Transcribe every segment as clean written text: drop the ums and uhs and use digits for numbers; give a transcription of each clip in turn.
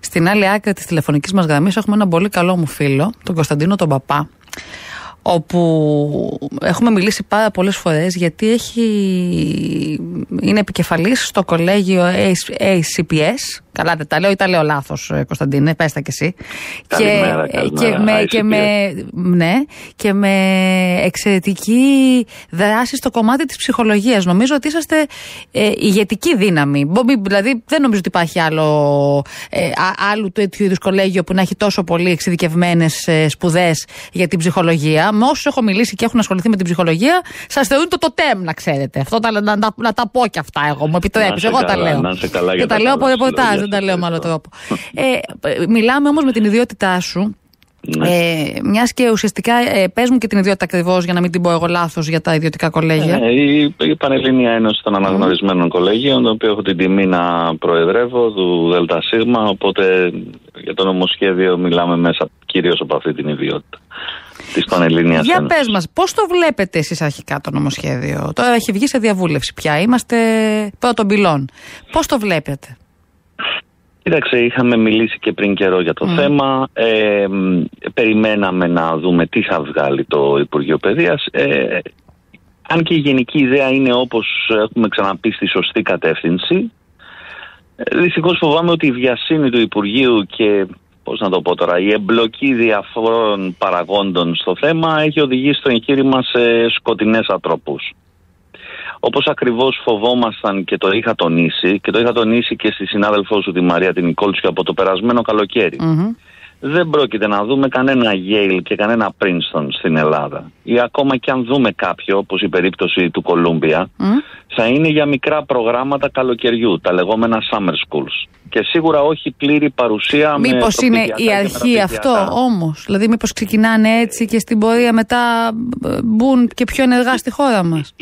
Στην άλλη άκρη της τηλεφωνικής μας γραμμής έχουμε έναν πολύ καλό μου φίλο, τον Κωνσταντίνο τον Παπά, όπου έχουμε μιλήσει πάρα πολλές φορές γιατί είναι επικεφαλής στο κολέγιο ACPS. Καλά δεν τα λέω ή τα λέω λάθος, Κωνσταντίνε, πες τα κι εσύ. Και με εξαιρετική δράση στο κομμάτι της ψυχολογίας. Νομίζω ότι είσαστε ηγετική δύναμη. Δηλαδή δεν νομίζω ότι υπάρχει άλλου τέτοιου είδους κολέγιο που να έχει τόσο πολύ εξειδικευμένες σπουδές για την ψυχολογία. Με όσους έχω μιλήσει και έχουν ασχοληθεί με την ψυχολογία, σας θεωρούν το τοτέμ, να ξέρετε. Αυτό να τα πω κι αυτά εγώ, μου επιτρέπεις. Εγώ τα λέω. Και τα λέω από ρεπορτάζ. Δεν τα λέω με άλλο τρόπο. Μιλάμε όμως με την ιδιότητά σου. Μιας και ουσιαστικά πες μου και την ιδιότητα ακριβώς για να μην την πω εγώ λάθος για τα ιδιωτικά κολέγια. Η Πανελλήνια Ένωση των Αναγνωρισμένων Κολέγιων, το οποίο έχω την τιμή να προεδρεύω, του ΔΣ, οπότε για το νομοσχέδιο μιλάμε μέσα κυρίως από αυτή την ιδιότητα της Πανελλήνιας Για Ένωσης. πες μας, πώς το βλέπετε εσείς αρχικά το νομοσχέδιο? Τώρα έχει βγει σε διαβούλευση πια, είμαστε πρώτων πυλών. Πώς το βλέπετε? Κοίταξε, είχαμε μιλήσει και πριν καιρό για το θέμα. Περιμέναμε να δούμε τι θα βγάλει το Υπουργείο Παιδείας. Αν και η γενική ιδέα είναι, όπως έχουμε ξαναπεί, στη σωστή κατεύθυνση, δυστυχώς φοβάμαι ότι η βιασύνη του Υπουργείου και, πώς να το πω τώρα, η εμπλοκή διαφόρων παραγόντων στο θέμα έχει οδηγήσει το εγχείρημα σε σκοτεινές ατροπούς. Όπως ακριβώς φοβόμασταν και το είχα τονίσει και στη συνάδελφό σου τη Μαρία την Νικόλτσου από το περασμένο καλοκαίρι. Δεν πρόκειται να δούμε κανένα Yale και κανένα Princeton στην Ελλάδα. Ή ακόμα και αν δούμε κάποιο, όπως η περίπτωση του Κολούμπια, θα είναι για μικρά προγράμματα καλοκαιριού, τα λεγόμενα summer schools. Και σίγουρα όχι πλήρη παρουσία. Μήπως είναι η αρχή αυτό όμως? Δηλαδή μήπως ξεκινάνε έτσι και στην πορεία μετά μπουν και πιο ενεργά στη χώρα μας?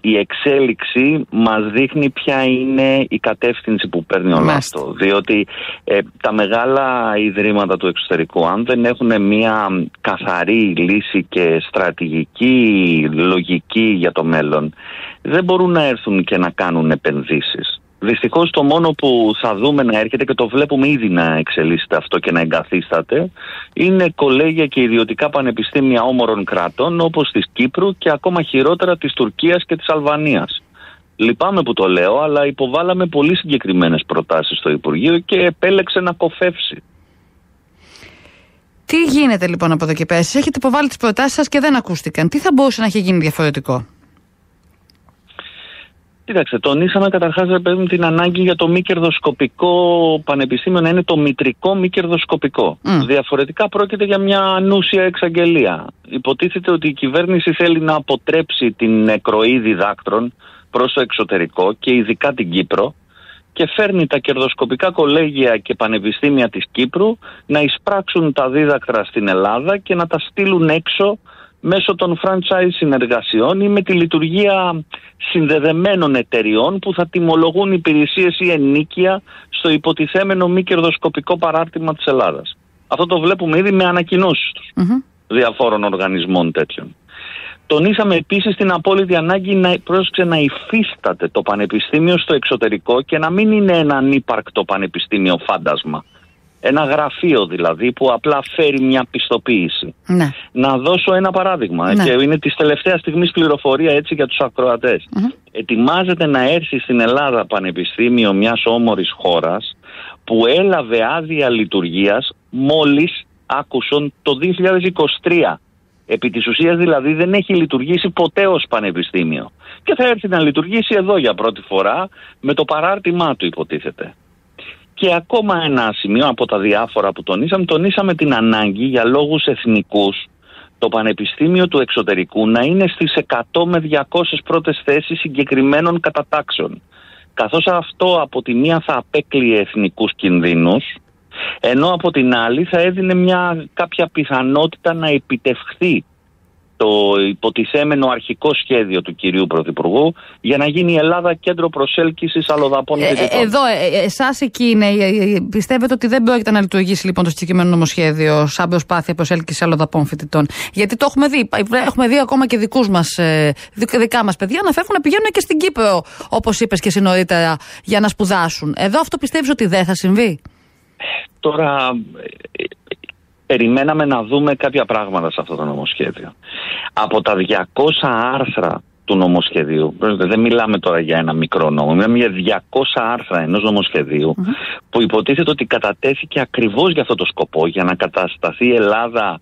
Η εξέλιξη μας δείχνει ποια είναι η κατεύθυνση που παίρνει όλο αυτό. Διότι τα μεγάλα ιδρύματα του εξωτερικού, αν δεν έχουν μια καθαρή λύση και στρατηγική λογική για το μέλλον, δεν μπορούν να έρθουν και να κάνουν επενδύσεις. Δυστυχώς το μόνο που θα δούμε να έρχεται, και το βλέπουμε ήδη να εξελίσσεται αυτό και να εγκαθίσταται, είναι κολέγια και ιδιωτικά πανεπιστήμια όμορων κρατών όπως της Κύπρου και ακόμα χειρότερα της Τουρκίας και της Αλβανίας. Λυπάμαι που το λέω, αλλά υποβάλαμε πολύ συγκεκριμένες προτάσεις στο Υπουργείο και επέλεξε να κοφεύσει. Τι γίνεται λοιπόν από εδώ και πέρα? Εσείς έχετε υποβάλει τις προτάσεις σας και δεν ακούστηκαν. Τι θα μπορούσε να έχει γίνει διαφορετικό? Κοίταξε, τονίσαμε καταρχάς την ανάγκη για το μη κερδοσκοπικό πανεπιστήμιο να είναι το μητρικό μη κερδοσκοπικό. Διαφορετικά πρόκειται για μια ανούσια εξαγγελία. Υποτίθεται ότι η κυβέρνηση θέλει να αποτρέψει την εκροή διδάκτρων προς το εξωτερικό και ειδικά την Κύπρο και φέρνει τα κερδοσκοπικά κολέγια και πανεπιστήμια της Κύπρου να εισπράξουν τα δίδακτρα στην Ελλάδα και να τα στείλουν έξω μέσω των franchise συνεργασιών ή με τη λειτουργία συνδεδεμένων εταιριών που θα τιμολογούν υπηρεσίες ή ενίκεια στο υποτιθέμενο μη κερδοσκοπικό παράρτημα της Ελλάδας. Αυτό το βλέπουμε ήδη με ανακοινώσεις τους διαφόρων οργανισμών τέτοιων. Τονίσαμε επίσης την απόλυτη ανάγκη να υφίσταται το πανεπιστήμιο στο εξωτερικό και να μην είναι ένα ανύπαρκτο πανεπιστήμιο φάντασμα. Ένα γραφείο δηλαδή που απλά φέρει μια πιστοποίηση. Να δώσω ένα παράδειγμα και είναι της τελευταίας στιγμής πληροφορία έτσι για τους ακροατές. Ετοιμάζεται να έρθει στην Ελλάδα πανεπιστήμιο μιας όμορης χώρας που έλαβε άδεια λειτουργίας μόλις άκουσαν το 2023. Επί της ουσίας δηλαδή δεν έχει λειτουργήσει ποτέ ως πανεπιστήμιο. Και θα έρθει να λειτουργήσει εδώ για πρώτη φορά με το παράρτημά του υποτίθεται. Και ακόμα ένα σημείο από τα διάφορα που τονίσαμε την ανάγκη για λόγους εθνικούς το Πανεπιστήμιο του Εξωτερικού να είναι στις 100 με 200 πρώτες θέσεις συγκεκριμένων κατατάξεων. Καθώς αυτό από τη μία θα απέκλειε εθνικούς κινδύνους, ενώ από την άλλη θα έδινε κάποια πιθανότητα να επιτευχθεί το υποτιθέμενο αρχικό σχέδιο του κυρίου Πρωθυπουργού για να γίνει η Ελλάδα κέντρο προσέλκυσης αλλοδαπών φοιτητών. Εδώ, εσάς εκεί είναι. Πιστεύετε ότι δεν πρόκειται να λειτουργήσει λοιπόν το συγκεκριμένο νομοσχέδιο σαν προσπάθεια προσέλκυσης αλλοδαπών φοιτητών? Γιατί το έχουμε δει. Έχουμε δει ακόμα και δικά μας παιδιά να φεύγουν να πηγαίνουν και στην Κύπρο, όπως είπες και εσύ νωρίτερα, για να σπουδάσουν. Εδώ αυτό πιστεύεις ότι δεν θα συμβεί? τώρα περιμέναμε να δούμε κάποια πράγματα σε αυτό το νομοσχέδιο. Από τα 200 άρθρα του νομοσχεδίου, δεν μιλάμε τώρα για ένα μικρό νόμο, μιλάμε για 200 άρθρα ενός νομοσχεδίου που υποτίθεται ότι κατατέθηκε ακριβώς για αυτό το σκοπό, για να κατασταθεί η Ελλάδα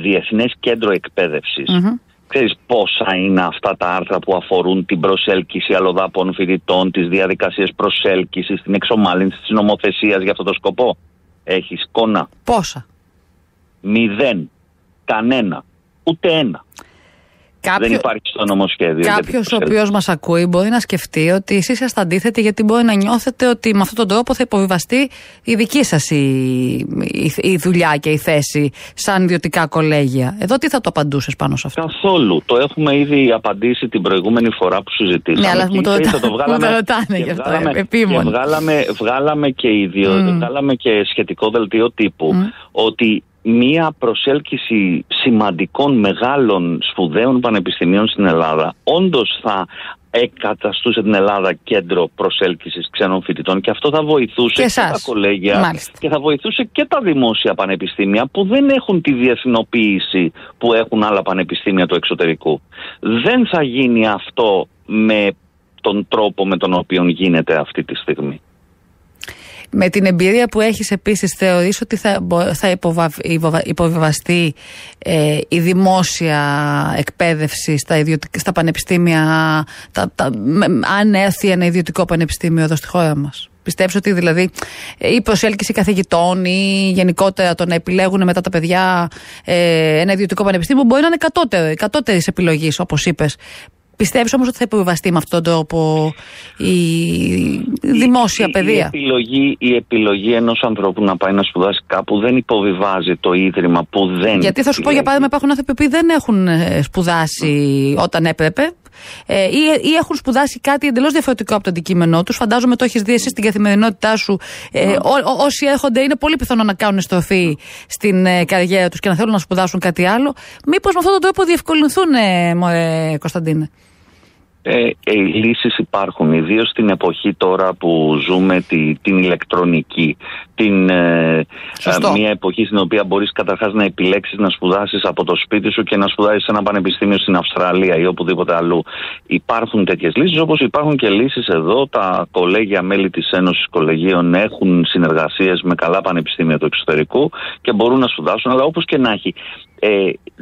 διεθνές κέντρο εκπαίδευσης. Ξέρεις πόσα είναι αυτά τα άρθρα που αφορούν την προσέλκυση αλλοδαπών φοιτητών, τις διαδικασίες προσέλκυσης, την εξομάλυνση της νομοθεσίας για αυτό το σκοπό? Έχεις εικόνα? Πόσα? 0. Κανένα. Ούτε ένα. Δεν υπάρχει στο νομοσχέδιο. Κάποιος ο οποίος μας ακούει μπορεί να σκεφτεί ότι εσείς είστε αντίθετοι, γιατί μπορεί να νιώθετε ότι με αυτόν τον τρόπο θα υποβιβαστεί η δική σας η δουλειά και η θέση σαν ιδιωτικά κολέγια. Εδώ τι θα το απαντούσες πάνω σε αυτό? Καθόλου. Το έχουμε ήδη απαντήσει την προηγούμενη φορά που συζητήσαμε. Ναι, αλλά μου το ρωτάνε γι' αυτό. Βγάλαμε και σχετικό δελτίο τύπου ότι μία προσέλκυση σημαντικών μεγάλων σπουδαίων πανεπιστημίων στην Ελλάδα όντως θα εκαταστούσε την Ελλάδα κέντρο προσέλκυσης ξένων φοιτητών, και αυτό θα βοηθούσε και τα κολέγια και θα βοηθούσε και τα δημόσια πανεπιστήμια που δεν έχουν τη διεθνοποίηση που έχουν άλλα πανεπιστήμια του εξωτερικού. Δεν θα γίνει αυτό με τον τρόπο με τον οποίο γίνεται αυτή τη στιγμή. Με την εμπειρία που έχεις επίσης, θεωρείς ότι θα υποβιβαστεί η δημόσια εκπαίδευση στα πανεπιστήμια, αν έρθει ένα ιδιωτικό πανεπιστήμιο εδώ στη χώρα μας? Πιστεύεις ότι δηλαδή η προσέλκυση καθηγητών ή γενικότερα το να επιλέγουν μετά τα παιδιά ένα ιδιωτικό πανεπιστήμιο μπορεί να είναι κατώτερης επιλογής, όπως είπες? Πιστεύεις όμως ότι θα υποβιβαστεί με αυτόν τον τρόπο η δημόσια παιδεία? Η επιλογή ενός ανθρώπου να πάει να σπουδάσει κάπου δεν υποβιβάζει το ίδρυμα που δεν... Γιατί θα σου πω, για παράδειγμα, υπάρχουν άνθρωποι που δεν έχουν σπουδάσει όταν έπρεπε ή έχουν σπουδάσει κάτι εντελώς διαφορετικό από το αντικείμενό τους. Φαντάζομαι το έχεις δει εσύ στην καθημερινότητά σου. Όσοι έρχονται είναι πολύ πιθανό να κάνουν στροφή στην καριέρα τους και να θέλουν να σπουδάσουν κάτι άλλο. Μήπως με αυτόν τον τρόπο διευκολυνθούν, Κωνσταντίνε? Λύσεις υπάρχουν, ιδίως στην εποχή τώρα που ζούμε την ηλεκτρονική, μια εποχή στην οποία μπορείς καταρχάς να επιλέξεις να σπουδάσεις από το σπίτι σου και να σπουδάσεις σε ένα πανεπιστήμιο στην Αυστραλία ή οπουδήποτε αλλού. Υπάρχουν τέτοιες λύσεις, όπως υπάρχουν και λύσεις εδώ. Τα κολέγια μέλη της Ένωσης Κολεγίων έχουν συνεργασίες με καλά πανεπιστήμια του εξωτερικού και μπορούν να σπουδάσουν, αλλά όπως και να έχει.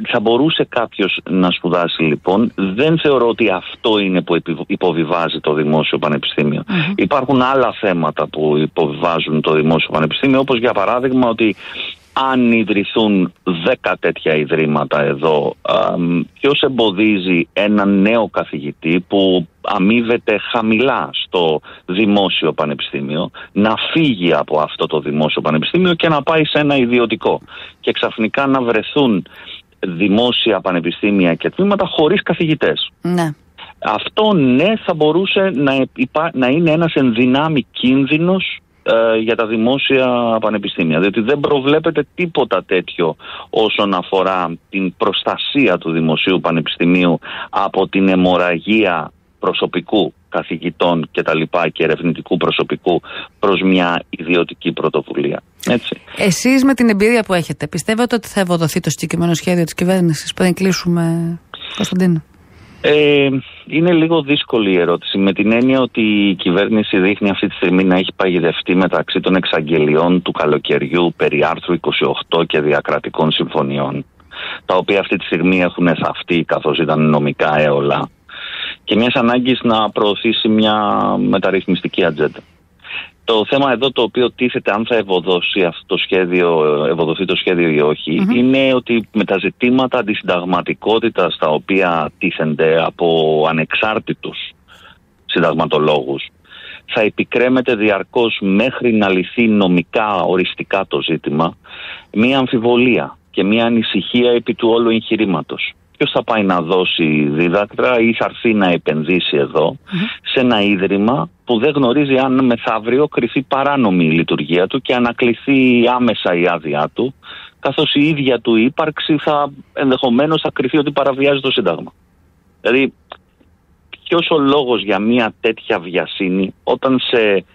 Θα μπορούσε κάποιος να σπουδάσει, λοιπόν. Δεν θεωρώ ότι αυτό είναι που υποβιβάζει το δημόσιο πανεπιστήμιο. Υπάρχουν άλλα θέματα που υποβιβάζουν το δημόσιο πανεπιστήμιο, όπως για παράδειγμα ότι αν ιδρυθούν 10 τέτοια ιδρύματα εδώ, ποιος εμποδίζει έναν νέο καθηγητή που αμείβεται χαμηλά στο δημόσιο πανεπιστήμιο να φύγει από αυτό το δημόσιο πανεπιστήμιο και να πάει σε ένα ιδιωτικό, και ξαφνικά να βρεθούν δημόσια πανεπιστήμια και τμήματα χωρίς καθηγητές? Ναι. Αυτό θα μπορούσε να είναι ένας ενδυνάμει κίνδυνος για τα δημόσια πανεπιστήμια, διότι δεν προβλέπεται τίποτα τέτοιο όσον αφορά την προστασία του δημοσίου πανεπιστημίου από την αιμορραγία προσωπικού, καθηγητών και ερευνητικού προσωπικού προς μια ιδιωτική πρωτοβουλία. Έτσι. Εσείς με την εμπειρία που έχετε, πιστεύετε ότι θα ευοδοθεί το συγκεκριμένο σχέδιο της κυβέρνησης πριν κλείσουμε, Κωνσταντίνο? Είναι λίγο δύσκολη η ερώτηση, με την έννοια ότι η κυβέρνηση δείχνει αυτή τη στιγμή να έχει παγιδευτεί μεταξύ των εξαγγελιών του καλοκαιριού περί άρθρου 28 και διακρατικών συμφωνιών, τα οποία αυτή τη στιγμή έχουν θαυτεί καθώς ήταν νομικά έολα, και μιας ανάγκης να προωθήσει μια μεταρρυθμιστική ατζέντα. Το θέμα εδώ το οποίο τίθεται, αν θα ευοδοθεί το σχέδιο ή όχι, είναι ότι με τα ζητήματα αντισυνταγματικότητας τα οποία τίθενται από ανεξάρτητους συνταγματολόγους, θα επικρέμεται διαρκώς, μέχρι να λυθεί νομικά οριστικά το ζήτημα, μία αμφιβολία και μία ανησυχία επί του όλου εγχειρήματος. Ποιος θα πάει να δώσει δίδακτρα ή θα έρθει να επενδύσει εδώ σε ένα ίδρυμα που δεν γνωρίζει αν μεθαύριο κρυθεί παράνομη η λειτουργία του και ανακληθεί άμεσα η άδειά του, καθώς η ίδια του ύπαρξη ενδεχομένως θα κρυθεί ότι παραβιάζει το Σύνταγμα. Δηλαδή, ποιος ο λόγος για μια τέτοια βιασύνη όταν σε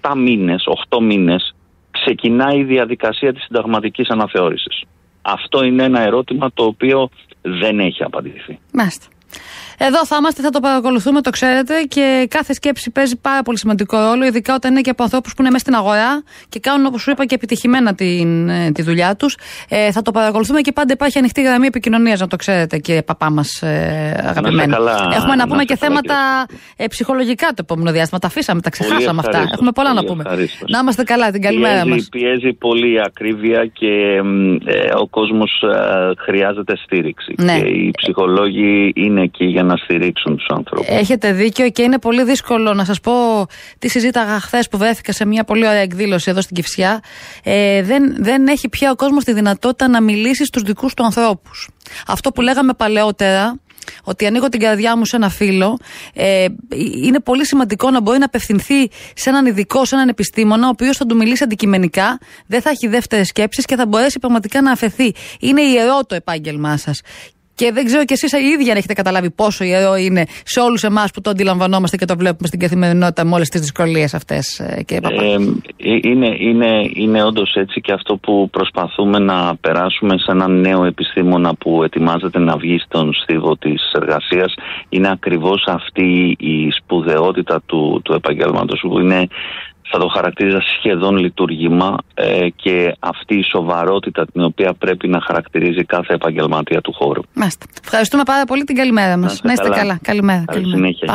7 μήνες, 8 μήνες ξεκινάει η διαδικασία της συνταγματικής αναθεώρησης? Αυτό είναι ένα ερώτημα το οποίο δεν έχει απαντηθεί. Μάλιστα. Εδώ θα είμαστε, θα το παρακολουθούμε, το ξέρετε, και κάθε σκέψη παίζει πάρα πολύ σημαντικό ρόλο, ειδικά όταν είναι και από ανθρώπους που είναι μέσα στην αγορά και κάνουν, όπως σου είπα, και επιτυχημένα τη δουλειά τους. Θα το παρακολουθούμε και πάντα υπάρχει ανοιχτή γραμμή επικοινωνίας, να το ξέρετε, κύριε παπά μας αγαπημένο. Έχουμε να πούμε και θέματα ψυχολογικά το επόμενο διάστημα. Τα αφήσαμε, τα ξεχάσαμε αυτά. Έχουμε πολλά να πούμε. Να είμαστε καλά, την καλημέρα μας. Πιέζει πολύ η ακρίβεια και ο κόσμος χρειάζεται στήριξη. Ναι. Και οι ψυχολόγοι είναι εκεί για να στηρίξουν τους ανθρώπους. Έχετε δίκιο και είναι πολύ δύσκολο να σας πω τι συζήταγα χθες που βρέθηκα σε μια πολύ ωραία εκδήλωση εδώ στην Κηφισιά. Δεν έχει πια ο κόσμος τη δυνατότητα να μιλήσει στους δικούς του ανθρώπους. Αυτό που λέγαμε παλαιότερα, ότι ανοίγω την καρδιά μου σε ένα φίλο, είναι πολύ σημαντικό να μπορεί να απευθυνθεί σε έναν ειδικό, σε έναν επιστήμονα, ο οποίος θα του μιλήσει αντικειμενικά, δεν θα έχει δεύτερες σκέψεις και θα μπορέσει πραγματικά να αφαιθεί. Είναι ιερό το επάγγελμά σας. Και δεν ξέρω κι εσείς οι ίδιοι αν έχετε καταλάβει πόσο ιερό είναι σε όλους εμάς που το αντιλαμβανόμαστε και το βλέπουμε στην καθημερινότητα με όλες τις δυσκολίες αυτές, κύριε Παπά. Είναι όντως έτσι, και αυτό που προσπαθούμε να περάσουμε σε έναν νέο επιστήμονα που ετοιμάζεται να βγει στον στίβο της εργασίας είναι ακριβώς αυτή η σπουδαιότητα του επαγγέλματος, που είναι, θα το χαρακτήριζα, σχεδόν λειτουργήμα, και αυτή η σοβαρότητα την οποία πρέπει να χαρακτηρίζει κάθε επαγγελματία του χώρου. Μάλιστα. Ευχαριστούμε πάρα πολύ, την καλημέρα μας. Να είστε καλά. Καλημέρα. Καλή συνέχεια.